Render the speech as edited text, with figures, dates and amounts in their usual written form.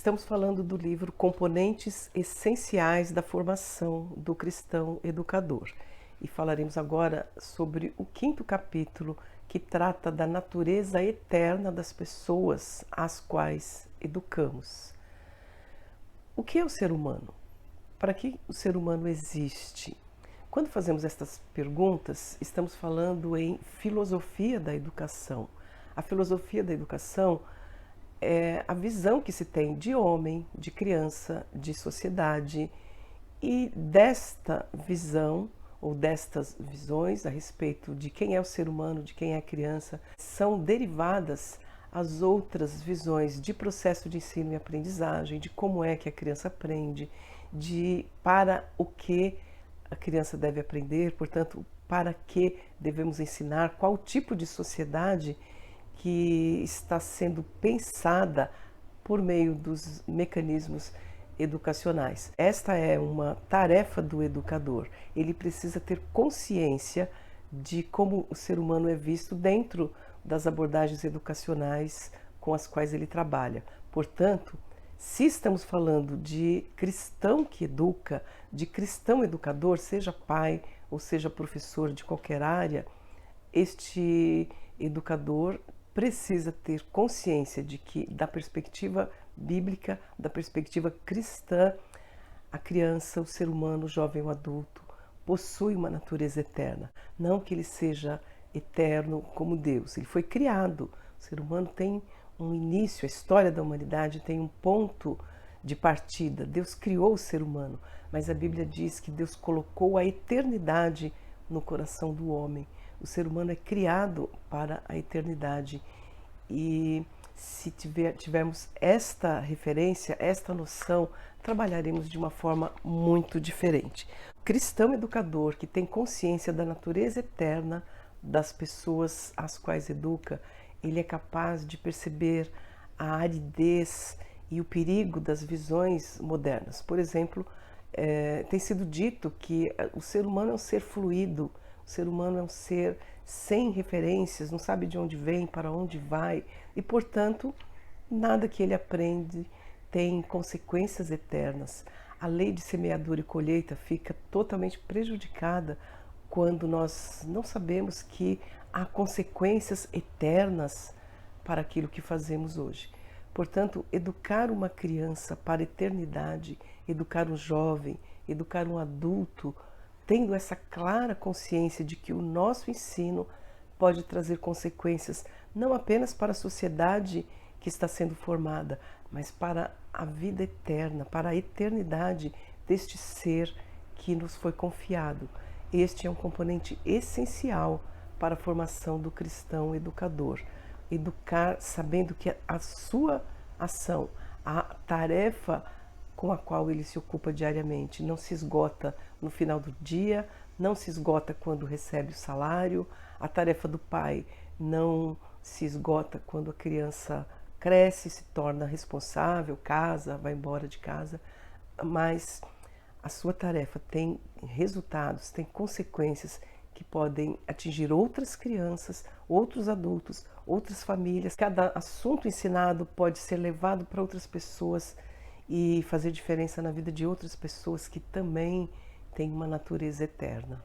Estamos falando do livro Componentes Essenciais da Formação do Cristão Educador. E falaremos agora sobre o 5º capítulo, que trata da natureza eterna das pessoas às quais educamos. O que é o ser humano? Para que o ser humano existe? Quando fazemos estas perguntas, estamos falando em filosofia da educação. A filosofia da educação é a visão que se tem de homem, de criança, de sociedade, e desta visão ou destas visões a respeito de quem é o ser humano, de quem é a criança, são derivadas as outras visões de processo de ensino e aprendizagem, de como é que a criança aprende, de para o que a criança deve aprender, portanto, para que devemos ensinar, qual tipo de sociedade que está sendo pensada por meio dos mecanismos educacionais. Esta é uma tarefa do educador. Ele precisa ter consciência de como o ser humano é visto dentro das abordagens educacionais com as quais ele trabalha. Portanto, se estamos falando de cristão que educa, de cristão educador, seja pai ou seja professor de qualquer área, este educador precisa ter consciência de que, da perspectiva bíblica, da perspectiva cristã, a criança, o ser humano, o jovem, o adulto, possui uma natureza eterna. Não que ele seja eterno como Deus. Ele foi criado. O ser humano tem um início, a história da humanidade tem um ponto de partida. Deus criou o ser humano, mas a Bíblia diz que Deus colocou a eternidade no coração do homem. O ser humano é criado para a eternidade e se tivermos esta referência, esta noção, trabalharemos de uma forma muito diferente. O cristão educador que tem consciência da natureza eterna das pessoas às quais educa, ele é capaz de perceber a aridez e o perigo das visões modernas. Por exemplo, tem sido dito que o ser humano é um ser fluido, o ser humano é um ser sem referências, não sabe de onde vem, para onde vai, e, portanto, nada que ele aprende tem consequências eternas. A lei de semeadura e colheita fica totalmente prejudicada quando nós não sabemos que há consequências eternas para aquilo que fazemos hoje. Portanto, educar uma criança para a eternidade, educar um jovem, educar um adulto, tendo essa clara consciência de que o nosso ensino pode trazer consequências não apenas para a sociedade que está sendo formada, mas para a vida eterna, para a eternidade deste ser que nos foi confiado. Este é um componente essencial para a formação do cristão educador. Educar sabendo que a sua ação, a tarefa com a qual ele se ocupa diariamente, não se esgota no final do dia, não se esgota quando recebe o salário, a tarefa do pai não se esgota quando a criança cresce, se torna responsável, casa, vai embora de casa, mas a sua tarefa tem resultados, tem consequências que podem atingir outras crianças, outros adultos, outras famílias. Cada assunto ensinado pode ser levado para outras pessoas e fazer diferença na vida de outras pessoas que também têm uma natureza eterna.